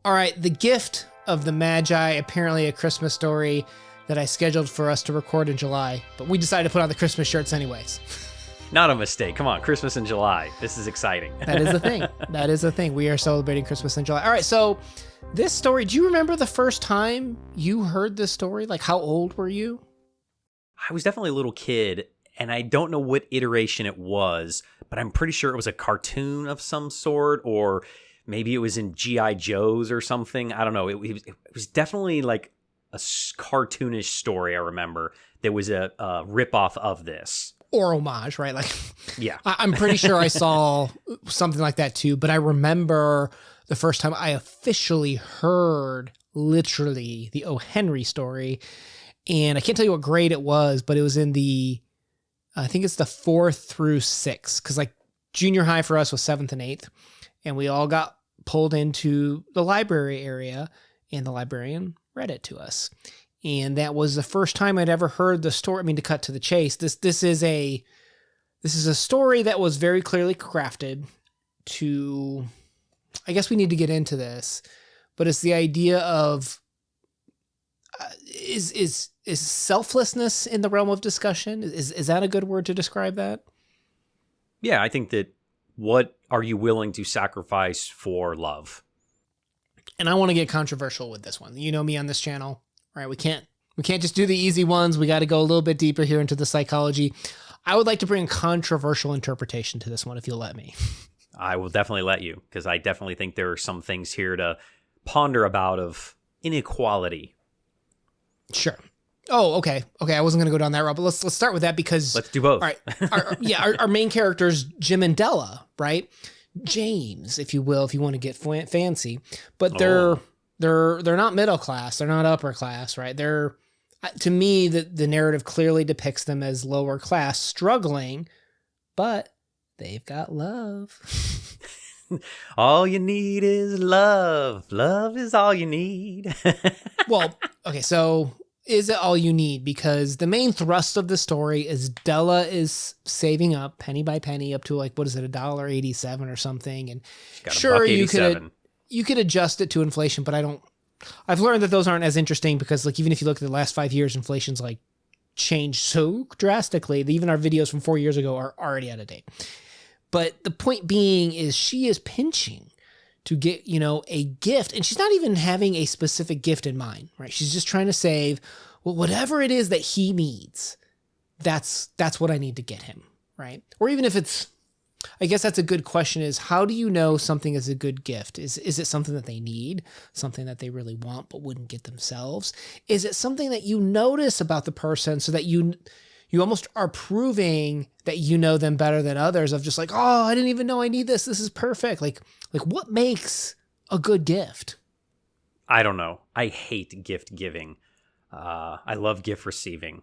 All right, the gift of the Magi, apparently a Christmas story that I scheduled for us to record in July, but we decided to put on the Christmas shirts anyways. Not a mistake. Come on, Christmas in July. This is exciting. That is the thing. That is the thing. We are celebrating Christmas in July. All right, so this story, do you remember the first time you heard this story? Like, how old were you? I was definitely a little kid, and I don't know what iteration it was, but I'm pretty sure it was a cartoon of some sort, or maybe it was in G.I. Joe's or something. I don't know. It was definitely like a cartoonish story, I remember. There was a ripoff of this. Or homage, right? Like, yeah. I'm pretty sure I saw something like that too, but I remember the first time I officially heard literally the O. Henry story. And I can't tell you what grade it was, but it was in I think it's the 4th through 6th, because like junior high for us was 7th and 8th. And we all got pulled into the library area, and the librarian read it to us. And that was the first time I'd ever heard the story. I mean, to cut to the chase, this is a story that was very clearly crafted to, I guess we need to get into this, but it's the idea of, is selflessness in the realm of discussion? Is that a good word to describe that? Yeah, I think that what are you willing to sacrifice for love? And I want to get controversial with this one. You know me on this channel, right? We can't just do the easy ones. We got to go a little bit deeper here into the psychology. I would like to bring controversial interpretation to this one, if you'll let me. I will definitely let you, because I definitely think there are some things here to ponder about of inequality. Sure. Oh, okay. I wasn't going to go down that route, but let's start with that, because let's do both. All right. Our main characters, Jim and Della, right? James, if you will, if you want to get fancy, but they're not middle class. They're not upper class, right? To me, the narrative clearly depicts them as lower class, struggling, but they've got love. All you need is love. Love is all you need. Well, okay, so is it all you need? Because the main thrust of the story is Della is saving up penny by penny up to like, what is it, $1.87 or something. And sure, you could adjust it to inflation, but I've learned that those aren't as interesting, because like, even if you look at the last 5 years, inflation's like changed so drastically that even our videos from 4 years ago are already out of date. But the point being is she is pinching to get, a gift, and she's not even having a specific gift in mind, right? She's just trying to save, well, whatever it is that he needs, that's what I need to get him, right? Or even if it's, I guess that's a good question, is how do you know something is a good gift? Is it something that they need, something that they really want but wouldn't get themselves? Is it something that you notice about the person so that you almost are proving that you know them better than others, of just like, oh, I didn't even know I need this. This is perfect. Like what makes a good gift? I don't know. I hate gift giving. I love gift receiving.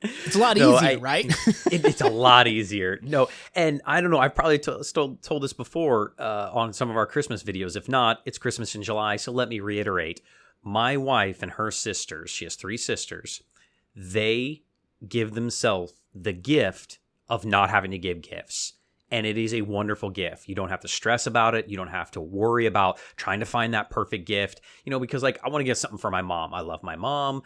It's a lot easier, right? It's a lot easier. No, and I don't know. I've probably told this before on some of our Christmas videos. If not, it's Christmas in July. So let me reiterate. My wife and her sisters, she has 3 sisters, they give themselves the gift of not having to give gifts. And it is a wonderful gift. You don't have to stress about it. You don't have to worry about trying to find that perfect gift, because like, I want to get something for my mom. I love my mom.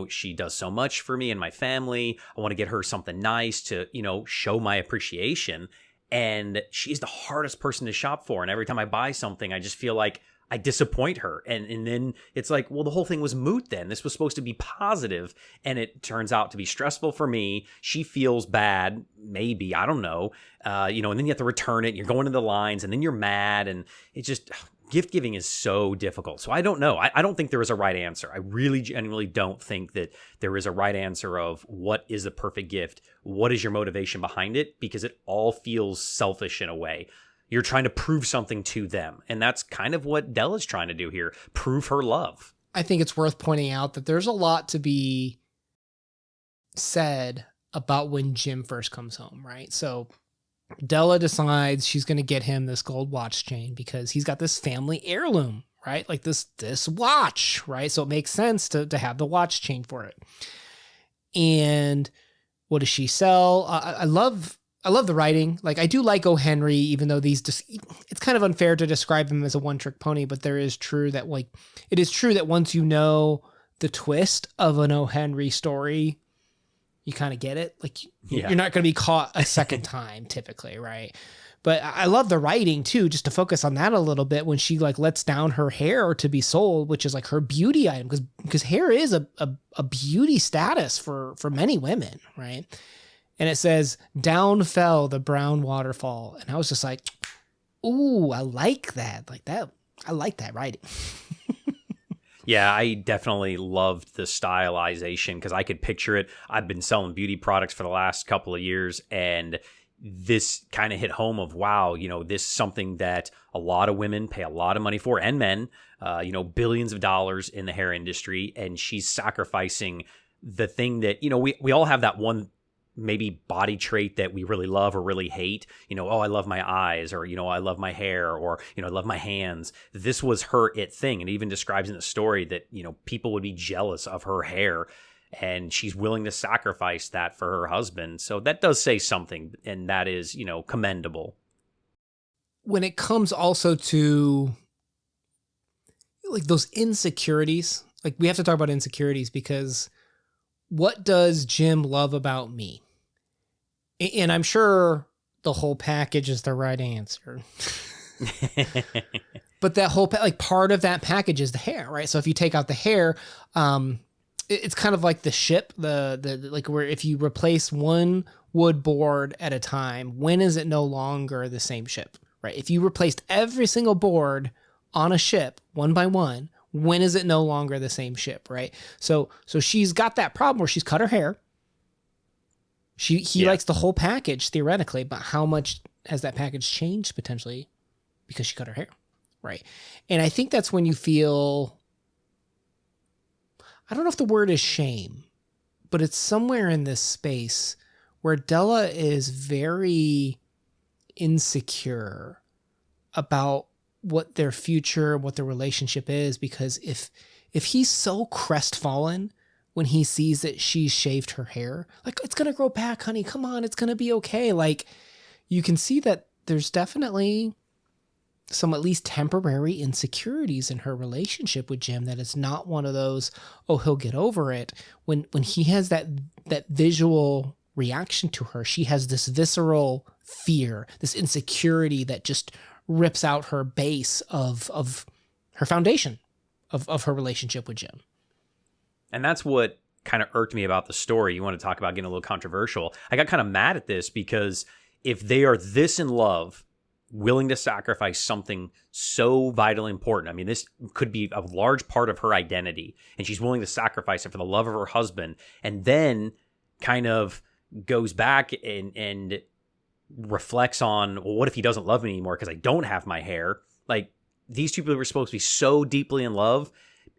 She does so much for me and my family. I want to get her something nice to, show my appreciation. And she's the hardest person to shop for. And every time I buy something, I just feel like I disappoint her. And then it's like, well, the whole thing was moot then. This was supposed to be positive, and it turns out to be stressful for me. She feels bad, maybe, I don't know. And then you have to return it, and you're going to the lines, and then you're mad, and it just, gift giving is so difficult. So I don't know. I don't think there is a right answer. I really genuinely don't think that there is a right answer of what is the perfect gift. What is your motivation behind it? Because it all feels selfish in a way. You're trying to prove something to them. And that's kind of what Della's trying to do here. Prove her love. I think it's worth pointing out that there's a lot to be said about when Jim first comes home, right? So Della decides she's going to get him this gold watch chain because he's got this family heirloom, right? Like this watch, right? So it makes sense to have the watch chain for it. And what does she sell? I love I love the writing. Like, I do like O. Henry, even though it's kind of unfair to describe him as a one-trick pony, but it is true that once you know the twist of an O. Henry story, you kind of get it. Like, you're not going to be caught a second time typically, right? But I love the writing too, just to focus on that a little bit, when she like lets down her hair to be sold, which is like her beauty item, because hair is a beauty status for many women, right? And it says, "Down fell the brown waterfall." And I was just like, ooh, I like that. I like that writing. Yeah, I definitely loved the stylization because I could picture it. I've been selling beauty products for the last couple of years, and this kind of hit home of, wow, this is something that a lot of women pay a lot of money for, and men, billions of dollars in the hair industry. And she's sacrificing the thing that, we all have that one maybe body trait that we really love or really hate. Oh, I love my eyes, or, I love my hair, or, I love my hands. This was her it thing. And it even describes in the story that, people would be jealous of her hair, and she's willing to sacrifice that for her husband. So that does say something, and that is, commendable. When it comes also to like those insecurities, like we have to talk about insecurities, because what does Jim love about me? And I'm sure the whole package is the right answer. But that whole, part of that package is the hair, right? So if you take out the hair, it's kind of like the ship, the like, where if you replace one wood board at a time, when is it no longer the same ship, right? If you replaced every single board on a ship one by one, when is it no longer the same ship, right? So she's got that problem where she's cut her hair. He likes the whole package theoretically, but how much has that package changed potentially because she cut her hair, right? And I think that's when you feel, I don't know if the word is shame, but it's somewhere in this space where Della is very insecure about what their future, what their relationship is, because if he's so crestfallen when he sees that she's shaved her hair, like, it's going to grow back, honey, come on, it's going to be okay. Like, you can see that there's definitely some at least temporary insecurities in her relationship with Jim, that it's not one of those, oh, he'll get over it. When he has that visual reaction to her, she has this visceral fear, this insecurity that just rips out her base of her foundation of her relationship with Jim. And that's what kind of irked me about the story. You want to talk about getting a little controversial. I got kind of mad at this because if they are this in love, willing to sacrifice something so vitally important, I mean, this could be a large part of her identity, and she's willing to sacrifice it for the love of her husband, and then kind of goes back and reflects on, well, what if he doesn't love me anymore because I don't have my hair? Like, these two people were supposed to be so deeply in love,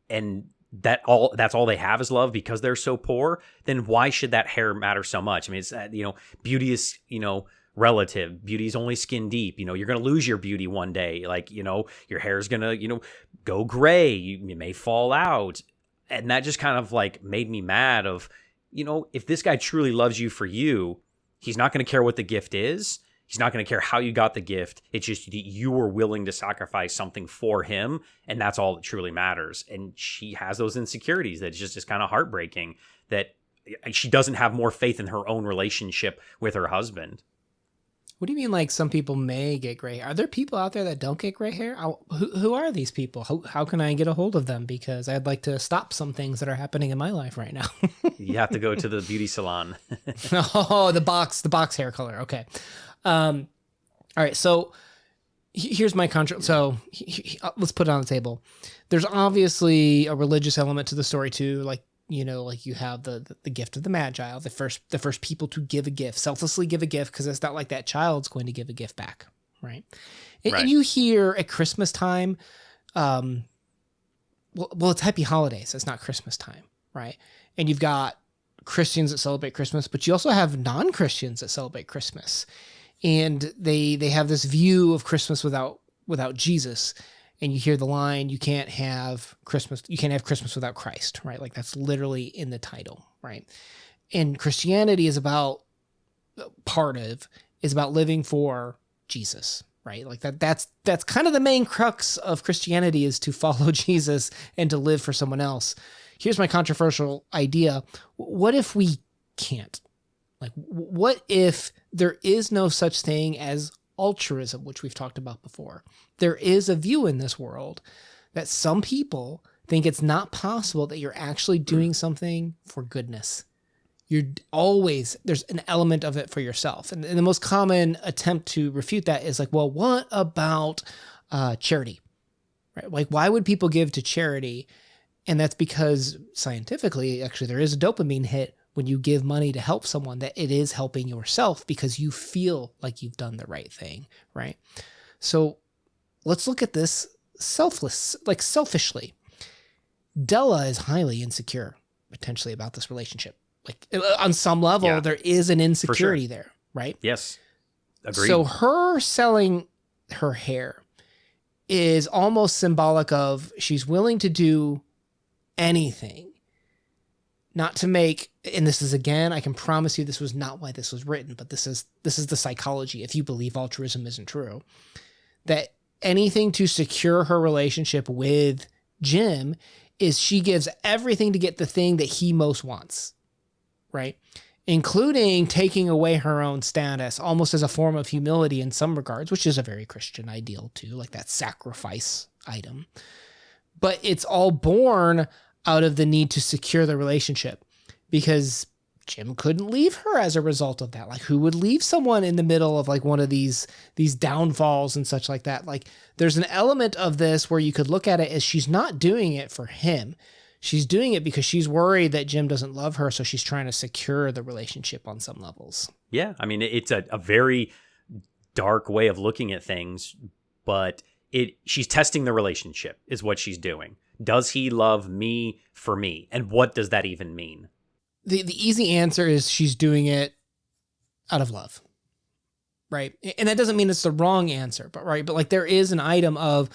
and that's all they have is love because they're so poor. Then why should that hair matter so much? I mean, it's beauty is relative. Beauty is only skin deep. You're gonna lose your beauty one day. Like, your hair is gonna go gray. You may fall out, and that just kind of like made me mad. Of if this guy truly loves you for you, he's not gonna care what the gift is. He's not going to care how you got the gift. It's just you were willing to sacrifice something for him, and that's all that truly matters. And she has those insecurities that it's just kind of heartbreaking that she doesn't have more faith in her own relationship with her husband. What do you mean, like, some people may get gray hair? Are there people out there that don't get gray hair? Who are these people? How can I get a hold of them? Because I'd like to stop some things that are happening in my life right now. You have to go to the beauty salon. Oh, the box hair color. Okay. All right. So here's my contrast. So let's put it on the table. There's obviously a religious element to the story too. Like you have the gift of the Magi, the first people to give a gift, selflessly give a gift, because it's not like that child's going to give a gift back, right? And you hear at Christmas time, well, it's Happy Holidays. It's not Christmas time, right? And you've got Christians that celebrate Christmas, but you also have non-Christians that celebrate Christmas, and they have this view of Christmas without Jesus. And you hear the line, you can't have Christmas without Christ, right? Like, that's literally in the title, right? And Christianity is about part of is about living for Jesus, right? Like that's kind of the main crux of Christianity, is to follow Jesus and to live for someone else. Here's my controversial idea. What if we can't? Like, what if there is no such thing as altruism, which we've talked about before? There is a view in this world that some people think it's not possible that you're actually doing something for goodness. There's an element of it for yourself. And the most common attempt to refute that is like, well, what about charity? Right? Like, why would people give to charity? And that's because scientifically, actually, there is a dopamine hit when you give money to help someone, that it is helping yourself because you feel like you've done the right thing, right? So let's look at this selfishly. Della is highly insecure, potentially, about this relationship. Like, on some level, there is an insecurity there, right? Yes. Agreed. So her selling her hair is almost symbolic of she's willing to do anything not to make, and this is, again, I can promise you this was not why this was written, but this is the psychology, if you believe altruism isn't true, that anything to secure her relationship with Jim is she gives everything to get the thing that he most wants, right? Including taking away her own status, almost as a form of humility in some regards, which is a very Christian ideal too, like that sacrifice item. But it's all born out of the need to secure the relationship, because Jim couldn't leave her as a result of that. Like, who would leave someone in the middle of like one of these downfalls and such like that? Like, there's an element of this where you could look at it as she's not doing it for him. She's doing it because she's worried that Jim doesn't love her, so she's trying to secure the relationship on some levels. Yeah, I mean, it's a very dark way of looking at things, but she's testing the relationship is what she's doing. Does he love me for me? And what does that even mean? The easy answer is she's doing it out of love, right? And that doesn't mean it's the wrong answer, but right. But like, there is an item of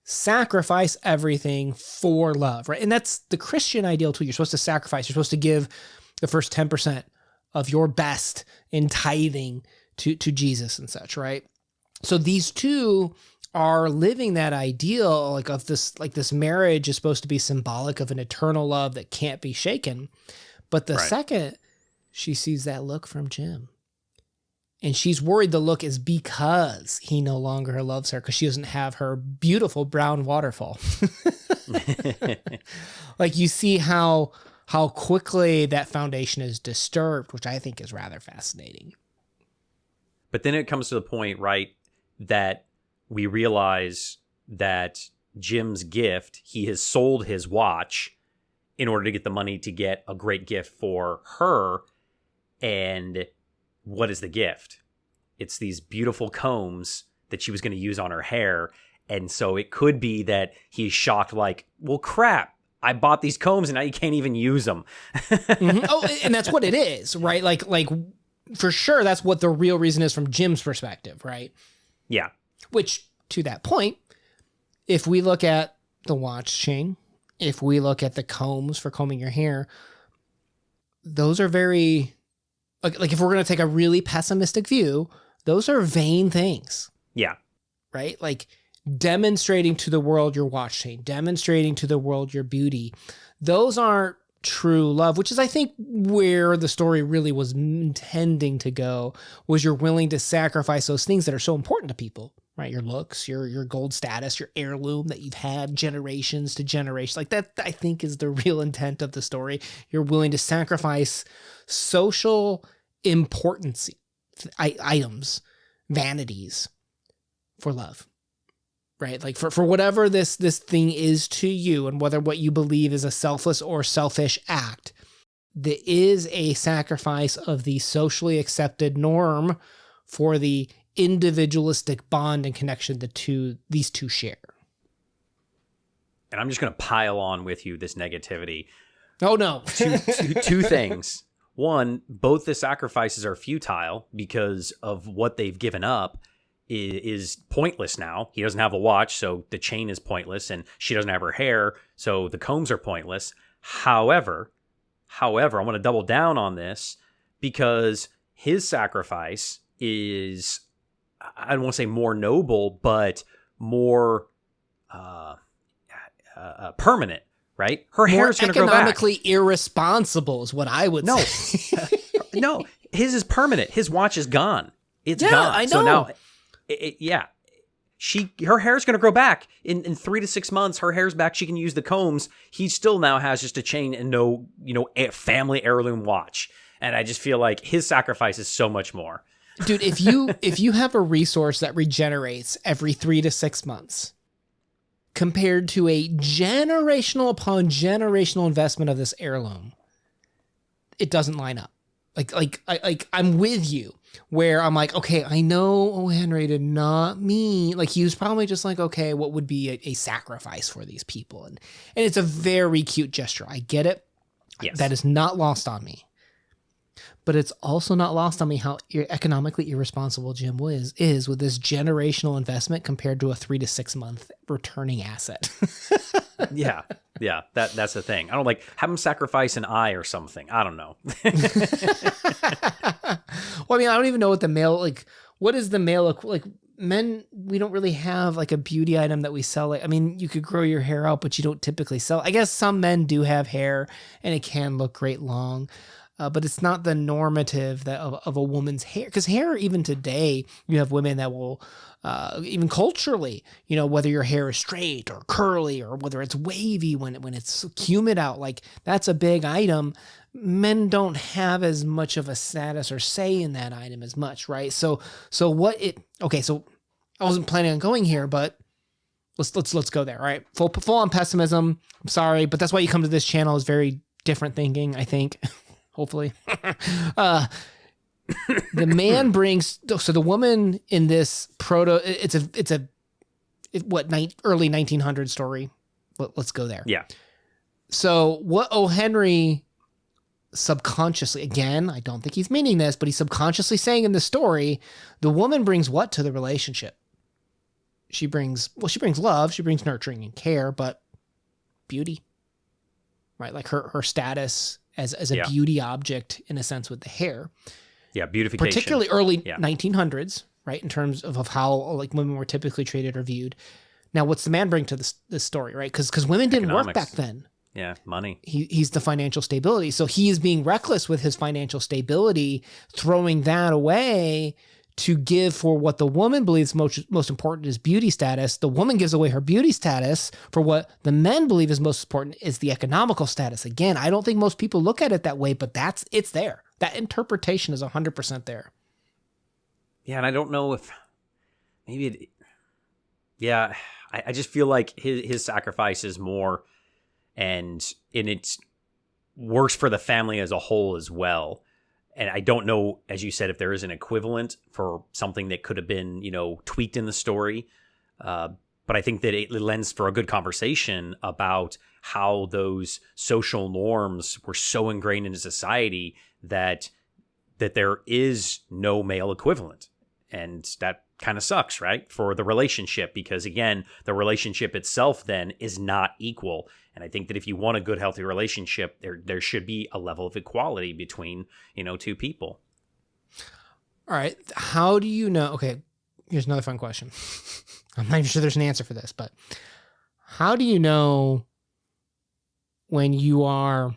sacrifice everything for love, right? And that's the Christian ideal too. You're supposed to sacrifice. You're supposed to give the first 10% of your best in tithing to Jesus and such, right? So these two are living that ideal, like, of this, like, this marriage is supposed to be symbolic of an eternal love that can't be shaken. But the second she sees that look from Jim, and she's worried the look is because he no longer loves her, because she doesn't have her beautiful brown waterfall. Like, you see how quickly that foundation is disturbed, which I think is rather fascinating. But then it comes to the point, right, that we realize that Jim's gift, he has sold his watch in order to get the money to get a great gift for her. And what is the gift? It's these beautiful combs that she was going to use on her hair. And so it could be that he's shocked, like, well, crap, I bought these combs and now you can't even use them. Mm-hmm. Oh, and that's what it is, right? Like for sure, that's what the real reason is from Jim's perspective, right? Yeah. Which, to that point, if we look at the watch chain, if we look at the combs for combing your hair, those are very, like, if we're going to take a really pessimistic view, those are vain things. Yeah. Right? Like, demonstrating to the world your watch chain, demonstrating to the world your beauty. Those aren't true love, which is, I think, where the story really was intending to go, was you're willing to sacrifice those things that are so important to people, right? Your looks, your gold status, your heirloom that you've had generations to generations. Like, that, I think, is the real intent of the story. You're willing to sacrifice social importance items, vanities, for love. Right? Like, for whatever this thing is to you, and whether what you believe is a selfless or selfish act, there is a sacrifice of the socially accepted norm for the individualistic bond and connection these two share. And I'm just going to pile on with you this negativity. Oh, no. Two things. One, both the sacrifices are futile because of what they've given up is pointless now. He doesn't have a watch, so the chain is pointless, and she doesn't have her hair, so the combs are pointless. However, I want to double down on this, because his sacrifice is, I don't want to say more noble, but more permanent, right? Her hair is going to grow back. Economically irresponsible is what I would No, say. no, his is permanent. His watch is gone. It's Yeah, gone. I know. So now, yeah, her hair is going to grow back in 3 to 6 months. Her hair's back. She can use the combs. He still now has just a chain and no, a family heirloom watch. And I just feel like his sacrifice is so much more. Dude, if you have a resource that regenerates every 3 to 6 months, compared to a generational upon generational investment of this heirloom, it doesn't line up. I'm with you, where I'm like, okay, I know O. Henry did not mean, like, he was probably just like, okay, what would be a sacrifice for these people? And it's a very cute gesture. I get it. Yes. That is not lost on me. But it's also not lost on me how economically irresponsible Jim is with this generational investment compared to a 3 to 6 month returning asset. Yeah. That's the thing. I don't have him sacrifice an eye or something. I don't know. Well, I mean, I don't even know what the male, what is the male, men, we don't really have a beauty item that we sell. I mean, you could grow your hair out, but you don't typically sell. I guess some men do have hair and it can look great long. But it's not the normative of a woman's hair. Because hair, even today, you have women that will, even culturally, whether your hair is straight or curly or whether it's wavy when it's humid out, that's a big item. Men don't have as much of a status or say in that item as much, right? So I wasn't planning on going here, but let's go there, all right? Full on pessimism. I'm sorry, but that's why you come to this channel, is very different thinking, I think. Hopefully. The man brings, so the woman in this early 1900 story. Let's go there. Yeah. So what O. Henry subconsciously, again, I don't think he's meaning this, but he's subconsciously saying in the story, the woman brings what to the relationship? She brings love, she brings nurturing and care, but beauty, right? Like her status as a beauty object, in a sense, with the hair. Yeah, beautification. Particularly early 1900s, right, in terms of how women were typically treated or viewed. Now, what's the man bring to this story, right? Because women didn't work back then. Yeah, money. He's the financial stability. So he is being reckless with his financial stability, throwing that away to give for what the woman believes most important is beauty status. The woman gives away her beauty status for what the men believe is most important is the economical status. Again, I don't think most people look at it that way, but it's there. That interpretation is 100% there. Yeah, and I don't know if maybe I just feel like his sacrifice is more, and it's worse for the family as a whole as well. And I don't know, as you said, if there is an equivalent for something that could have been, tweaked in the story. But I think that it lends for a good conversation about how those social norms were so ingrained into society that there is no male equivalent. And that kind of sucks, right? For the relationship, because again, the relationship itself then is not equal. And I think that if you want a good, healthy relationship, there should be a level of equality between, two people. All right. How do you know? Okay, here's another fun question. I'm not even sure there's an answer for this, but how do you know when you are, I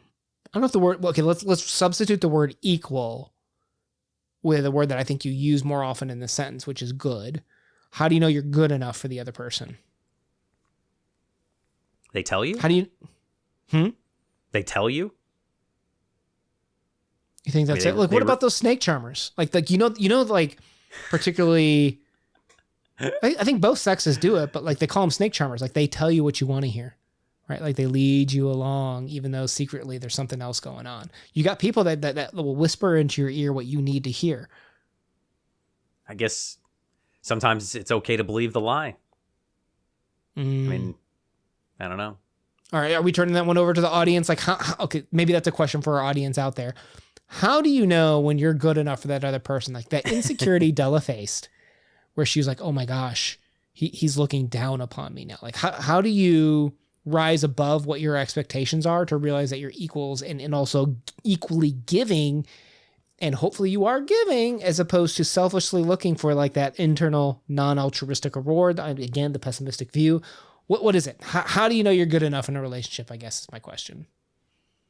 don't know if the word, okay, let's substitute the word equal with a word that I think you use more often in the sentence, which is good. How do you know you're good enough for the other person? They tell you? How do you? They tell you? You think that's it? What about those snake charmers? Particularly, I think both sexes do it, but they call them snake charmers. They tell you what you want to hear, right? They lead you along, even though secretly there's something else going on. You got people that will whisper into your ear what you need to hear. I guess sometimes it's okay to believe the lie. I mean, I don't know. All right. Are we turning that one over to the audience? Okay, maybe that's a question for our audience out there. How do you know when you're good enough for that other person? That insecurity Della faced, where she was like, oh my gosh, he's looking down upon me now. How do you rise above what your expectations are to realize that you're equals and also equally giving and hopefully you are giving as opposed to selfishly looking for like that internal non-altruistic reward. Again, the pessimistic view. What is it? How do you know you're good enough in a relationship, I guess is my question.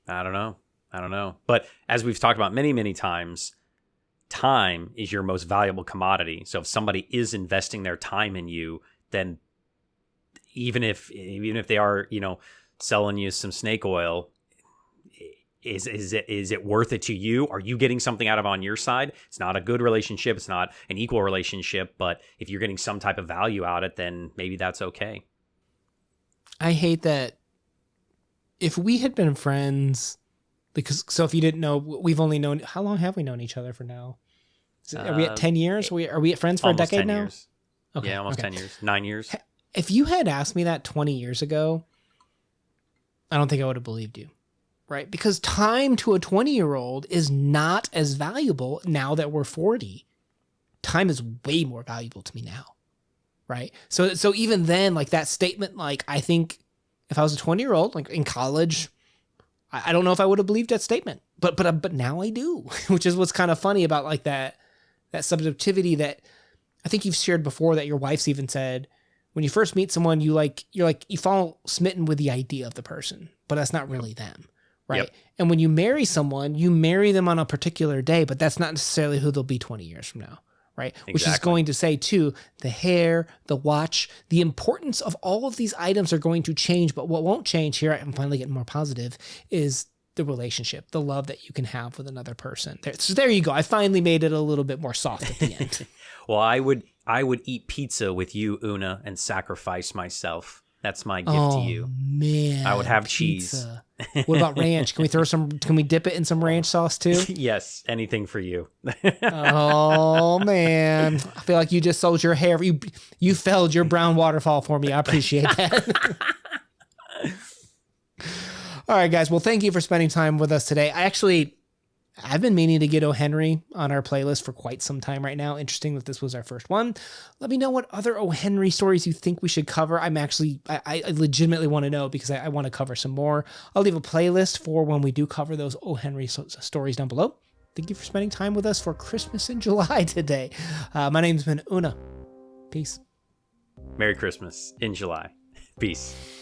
I don't know. But as we've talked about many, many times, time is your most valuable commodity. So if somebody is investing their time in you, then even if they are, selling you some snake oil, is it worth it to you? Are you getting something out of it on your side? It's not a good relationship. It's not an equal relationship. But if you're getting some type of value out of it, then maybe that's okay. I hate that. If we had been friends, so if you didn't know, we've only known, how long have we known each other for now? Are we at 10 years? Are we friends for a decade 10 now? Years. Okay, yeah, almost 10 years. 9 years. If you had asked me that 20 years ago, I don't think I would have believed you, right? Because time to a 20-year-old is not as valuable now that we're 40. Time is way more valuable to me now, right? So even then, like that statement, like I think if I was a 20-year-old, like in college, I don't know if I would have believed that statement, but now I do, which is what's kind of funny about like that subjectivity that I think you've shared before, that your wife's even said, when you first meet someone, you fall smitten with the idea of the person, but that's not really them, right? Yep. And when you marry someone, you marry them on a particular day, but that's not necessarily who they'll be 20 years from now, right? Exactly. Which is going to say too, the hair, the watch, the importance of all of these items are going to change, but what won't change here, I'm finally getting more positive, is the relationship, the love that you can have with another person. So there you go. I finally made it a little bit more soft at the end. Well, I would eat pizza with you, Una, and sacrifice myself. That's my gift to you. Man, I would have pizza. Cheese. What about ranch? Can we dip it in some ranch sauce too? Yes, anything for you. Oh man, I feel like you just sold your hair. You felled your brown waterfall for me. I appreciate that. All right, guys. Well, thank you for spending time with us today. I've been meaning to get O. Henry on our playlist for quite some time right now. Interesting that this was our first one. Let me know what other O. Henry stories you think we should cover. I legitimately want to know, because I want to cover some more. I'll leave a playlist for when we do cover those O. Henry stories down below. Thank you for spending time with us for Christmas in July today. My name's been Una. Peace. Merry Christmas in July. Peace.